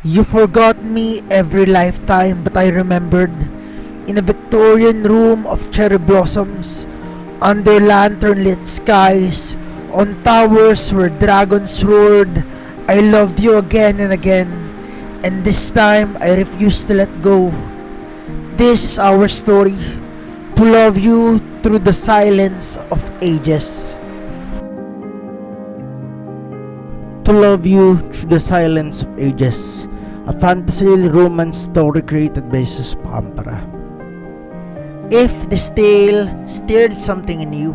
You forgot me every lifetime, but I remembered. In a Victorian room of cherry blossoms, under lantern-lit skies, on towers where dragons roared, I loved you again and again, and this time I refuse to let go. This is our story, to love you through the silence of ages. To Love You Through the Silence of Ages, a fantasy romance story created by Jesus Pacampara. If this tale stirred something in you,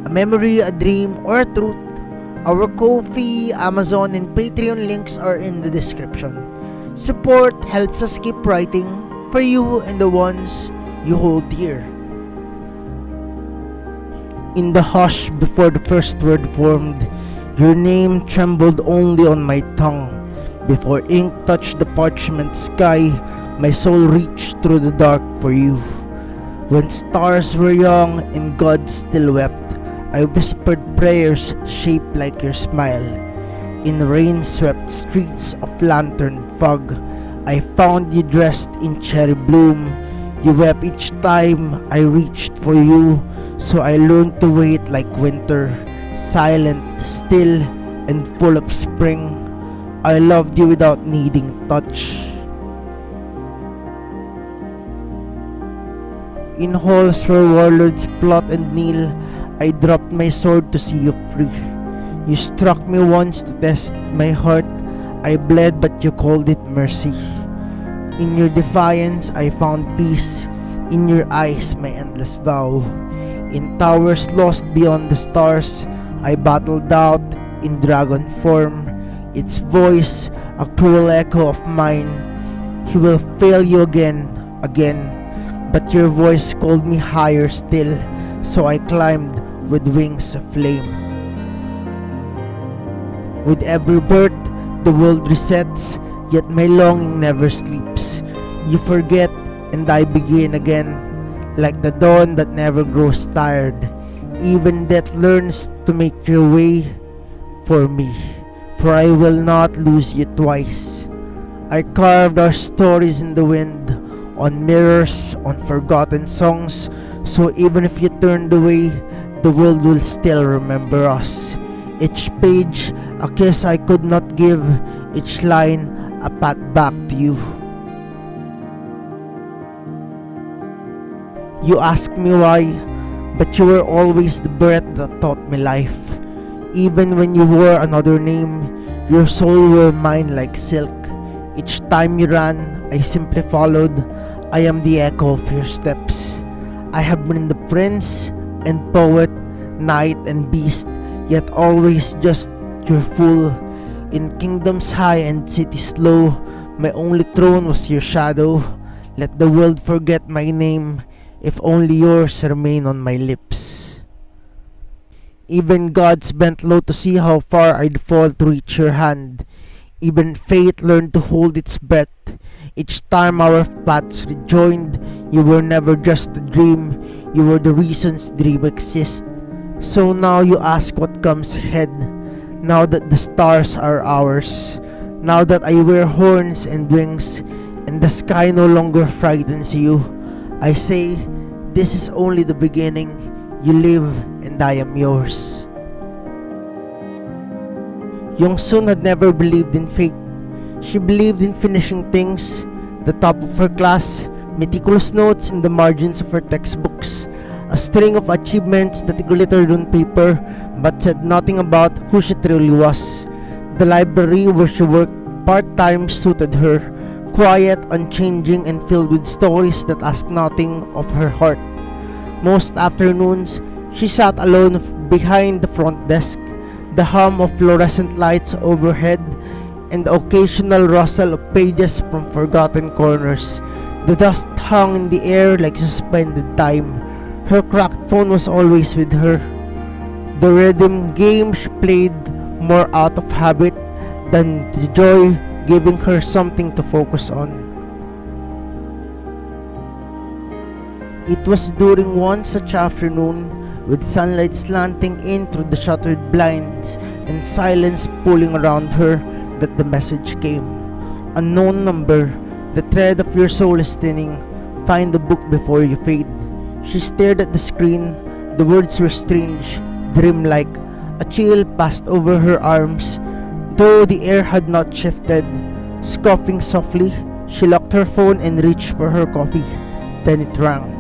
a memory, a dream, or a truth, our Ko-fi, Amazon, and Patreon links are in the description. Support helps us keep writing for you and the ones you hold dear. In the hush before the first word formed, your name trembled only on my tongue. Before ink touched the parchment sky, my soul reached through the dark for you. When stars were young and God still wept, I whispered prayers shaped like your smile. In rain-swept streets of lantern fog, I found you dressed in cherry bloom. You wept each time I reached for you, so I learned to wait like winter, silent, still, and full of spring. I loved you without needing touch. In halls where warlords plot and kneel, I dropped my sword to see you free. You struck me once to test my heart. I bled but you called it mercy. In your defiance I found peace. In your eyes my endless vow. In towers lost beyond the stars, I battled out in dragon form. Its voice, a cruel echo of mine. He will fail you again. But your voice called me higher still, so I climbed with wings of flame. With every birth, the world resets, yet my longing never sleeps. You forget and I begin again, like the dawn that never grows tired. Even death learns to make your way for me, for I will not lose you twice. I carved our stories in the wind, on mirrors, on forgotten songs, so even if you turned away, the world will still remember us. Each page, a kiss I could not give, each line, a pat back to you. You asked me why, but you were always the breath that taught me life. Even when you wore another name, your soul were mine like silk. Each time you ran, I simply followed. I am the echo of your steps. I have been the prince and poet, knight and beast, yet always just your fool. In kingdoms high and cities low, my only throne was your shadow. Let the world forget my name, if only yours remain on my lips. Even gods bent low to see how far I'd fall to reach your hand. Even fate learned to hold its breath. Each time our paths rejoined, you were never just a dream, you were the reasons dream exists. So now you ask what comes ahead, now that the stars are ours, now that I wear horns and wings, and the sky no longer frightens you. I say, this is only the beginning. You live and I am yours. Yongsun had never believed in fate. She believed in finishing things, the top of her class, meticulous notes in the margins of her textbooks, a string of achievements that glittered on paper but said nothing about who she truly was. The library where she worked part-time suited her, quiet, unchanging, and filled with stories that asked nothing of her heart. Most afternoons, she sat alone behind the front desk, the hum of fluorescent lights overhead, and the occasional rustle of pages from forgotten corners. The dust hung in the air like suspended time. Her cracked phone was always with her. The rhythm game she played more out of habit than the joy, giving her something to focus on. It was during one such afternoon, with sunlight slanting in through the shuttered blinds and silence pulling around her, that the message came. Unknown number, the thread of your soul is thinning. Find the book before you fade. She stared at the screen. The words were strange, dreamlike. A chill passed over her arms, though the air had not shifted. Scoffing softly, she locked her phone and reached for her coffee. Then it rang.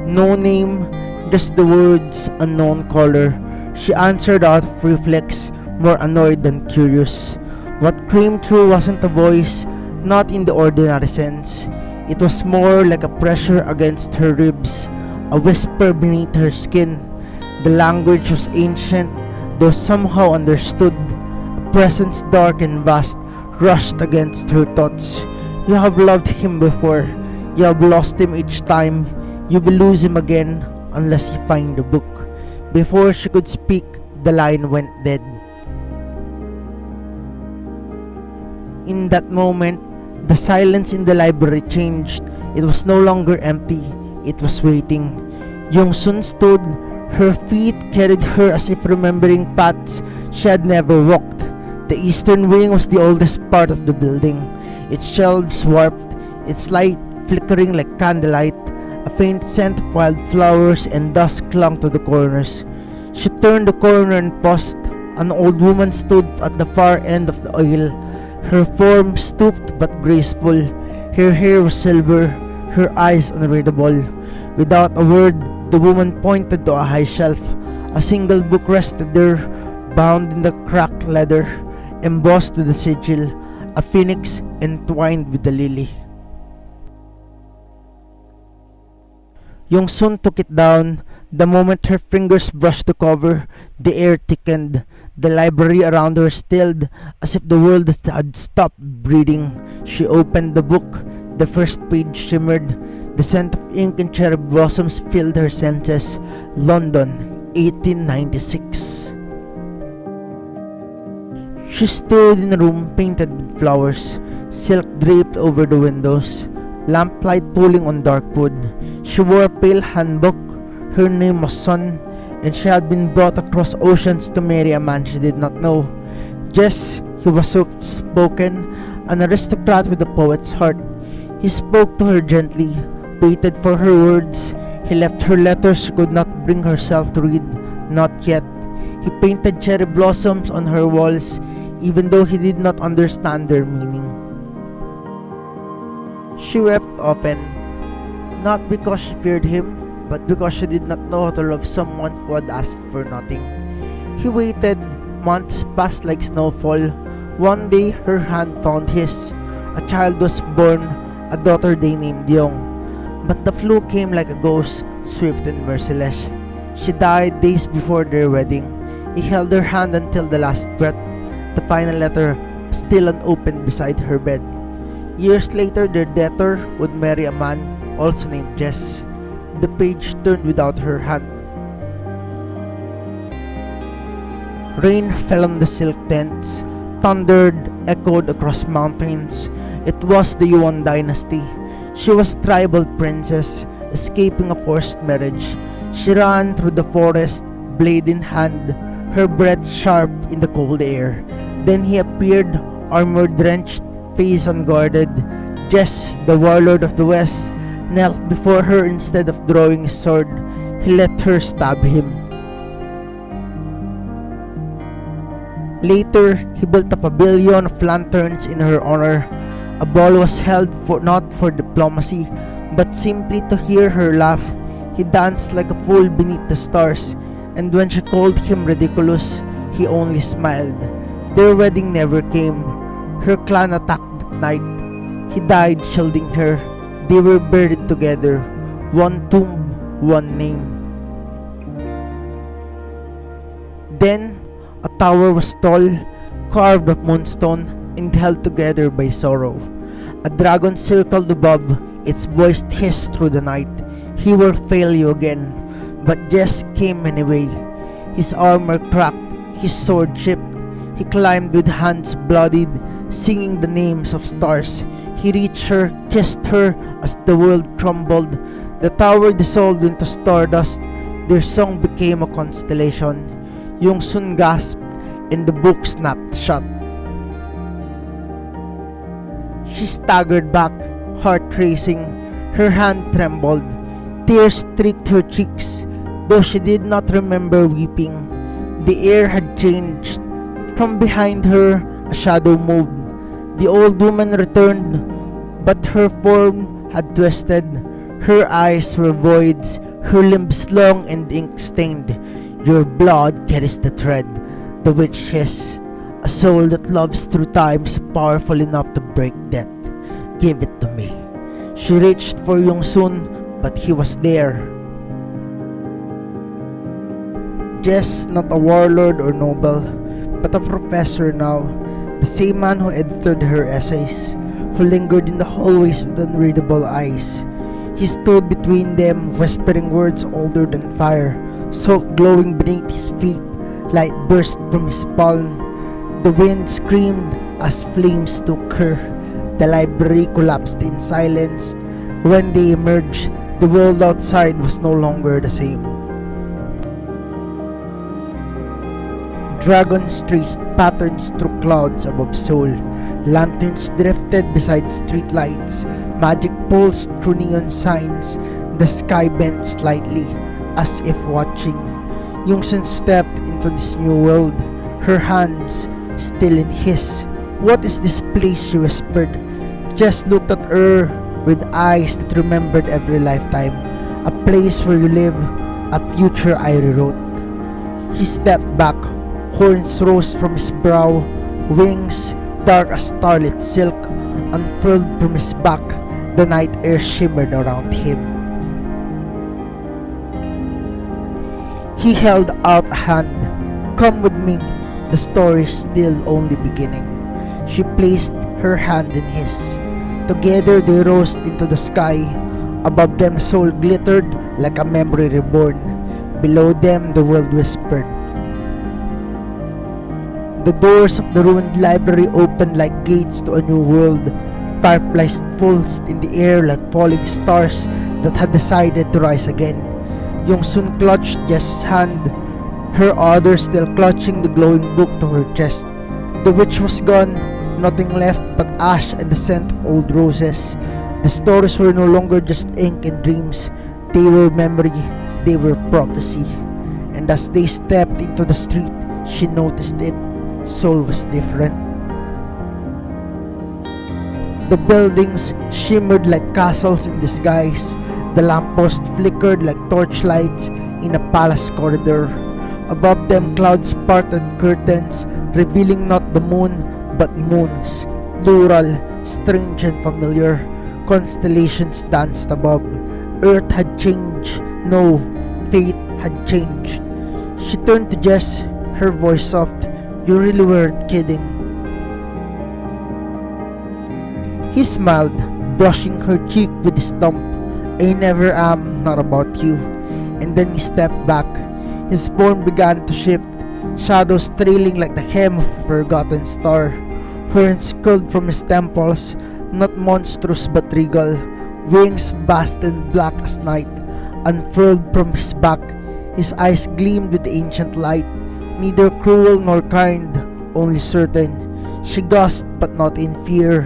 No name, just the words unknown caller. She answered out of reflex, more annoyed than curious. What came through wasn't a voice, not in the ordinary sense. It was more like a pressure against her ribs, a whisper beneath her skin. The language was ancient, though somehow understood. A presence dark and vast rushed against her thoughts. You have loved him before. You have lost him each time. You will lose him again unless you find the book. Before she could speak, the line went dead. In that moment, the silence in the library changed. It was no longer empty. It was waiting. Yongsun stood. Her feet carried her as if remembering paths she had never walked. The eastern wing was the oldest part of the building. Its shelves warped, its light flickering like candlelight. A faint scent of wildflowers and dust clung to the corners. She turned the corner and paused. An old woman stood at the far end of the aisle. Her form stooped but graceful. Her hair was silver, her eyes unreadable. Without a word, the woman pointed to a high shelf. A single book rested there, bound in the cracked leather, embossed with a sigil, a phoenix entwined with a lily. Yongsun took it down. The moment her fingers brushed the cover, the air thickened. The library around her stilled, as if the world had stopped breathing. She opened the book. The first page shimmered. The scent of ink and cherry blossoms filled her senses. London, 1896. She stood in a room painted with flowers, silk draped over the windows, lamplight pulling on dark wood. She wore a pale handbook. Her name was Sun, and she had been brought across oceans to marry a man she did not know. Jess, he was soft-spoken, an aristocrat with a poet's heart. He spoke to her gently, waited for her words. He left her letters she could not bring herself to read, not yet. He painted cherry blossoms on her walls, even though he did not understand their meaning. She wept often, not because she feared him, but because she did not know how to love someone who had asked for nothing. He waited. Months passed like snowfall. One day, her hand found his. A child was born, a daughter they named Yong. But the flu came like a ghost, swift and merciless. She died days before their wedding. He held her hand until the last breath, the final letter still unopened beside her bed. Years later, their daughter would marry a man also named Jess. The page turned without her hand. Rain fell on the silk tents, thundered, echoed across mountains. It was the Yuan dynasty. She was a tribal princess, escaping a forced marriage. She ran through the forest, blade in hand, her breath sharp in the cold air. Then he appeared, armor-drenched, face unguarded. Jess, the warlord of the West, knelt before her instead of drawing his sword. He let her stab him. Later, he built a pavilion of lanterns in her honor. A ball was held not for diplomacy, but simply to hear her laugh. He danced like a fool beneath the stars, and when she called him ridiculous, he only smiled. Their wedding never came. Her clan attacked that night. He died shielding her. They were buried together, one tomb, one name. Then, a tower was tall, carved of moonstone, and held together by sorrow. A dragon circled above, its voice hissed through the night. He will fail you again. But Jess came anyway. His armor cracked, his sword chipped. He climbed with hands bloodied, singing the names of stars. He reached her, kissed her as the world crumbled. The tower dissolved into stardust. Their song became a constellation. Yongsun gasped, and the book snapped shut. She staggered back, heart racing. Her hand trembled. Tears streaked her cheeks, though she did not remember weeping. The air had changed. From behind her, a shadow moved. The old woman returned, but her form had twisted. Her eyes were voids, her limbs long and ink-stained. Your blood carries the thread, the witch hissed. A soul that loves through time is powerful enough to break death. Give it to me. She reached for Yongsun, but he was there. Jess, not a warlord or noble, but a professor now. The same man who edited her essays, who lingered in the hallways with unreadable eyes. He stood between them, whispering words older than fire, salt glowing beneath his feet, light burst from his palm. The wind screamed as flames took her. The library collapsed in silence. When they emerged, the world outside was no longer the same. Dragons traced patterns through clouds above Seoul. Lanterns drifted beside streetlights. Magic pulsed through neon signs. The sky bent slightly, as if watching. Yongsun stepped into this new world, her hands still in his. What is this place? She whispered. Jess looked at her with eyes that remembered every lifetime. A place where you live, a future I rewrote. He stepped back. Horns rose from his brow, wings dark as starlit silk unfurled from his back. The night air shimmered around him. He held out a hand. Come with me. The story is still only beginning. She placed her hand in his. Together they rose into the sky. Above them soul glittered like a memory reborn. Below them the world whispered. The doors of the ruined library opened like gates to a new world. Fireflies pulsed in the air like falling stars that had decided to rise again. Yongsun clutched Jess's hand, her other still clutching the glowing book to her chest. The witch was gone, nothing left but ash and the scent of old roses. The stories were no longer just ink and dreams. They were memory, they were prophecy. And as they stepped into the street, she noticed it. Seoul was different. The buildings shimmered like castles in disguise. The lampposts flickered like torchlights in a palace corridor. Above them clouds parted curtains, revealing not the moon but moons, plural, strange and familiar. Constellations danced above. Earth had changed. No, fate had changed. She turned to Jess, her voice soft. You really weren't kidding. He smiled, brushing her cheek with his thumb. I never am, not about you. And then he stepped back. His form began to shift, shadows trailing like the hem of a forgotten star. Horns curled from his temples, not monstrous but regal. Wings vast and black as night, unfurled from his back. His eyes gleamed with ancient light. Neither cruel nor kind, only certain. She gasped but not in fear,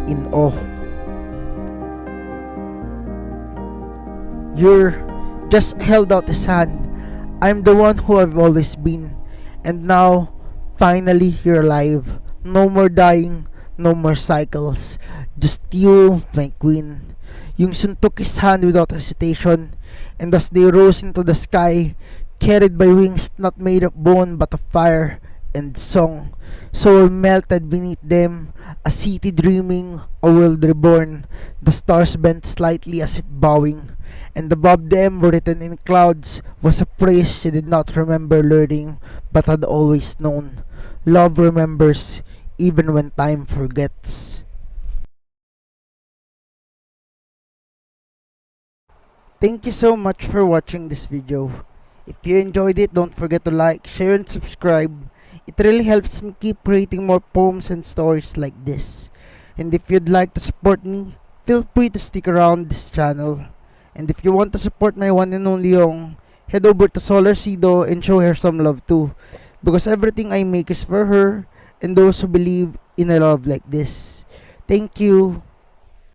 in awe. You're just held out his hand. I'm the one who I've always been. And now, finally, you're alive. No more dying, no more cycles. Just you, my queen. Yongsun took his hand without hesitation, and as they rose into the sky, carried by wings not made of bone but of fire and song, soul melted beneath them, a city dreaming, a world reborn. The stars bent slightly as if bowing, and above them, written in clouds, was a phrase she did not remember learning but had always known. Love remembers, even when time forgets. Thank you so much for watching this video. If you enjoyed it, don't forget to like, share, and subscribe. It really helps me keep creating more poems and stories like this. And if you'd like to support me, feel free to stick around this channel. And if you want to support my one and only Yong, head over to Solar Sido and show her some love too. because everything I make is for her and those who believe in a love like this. Thank you.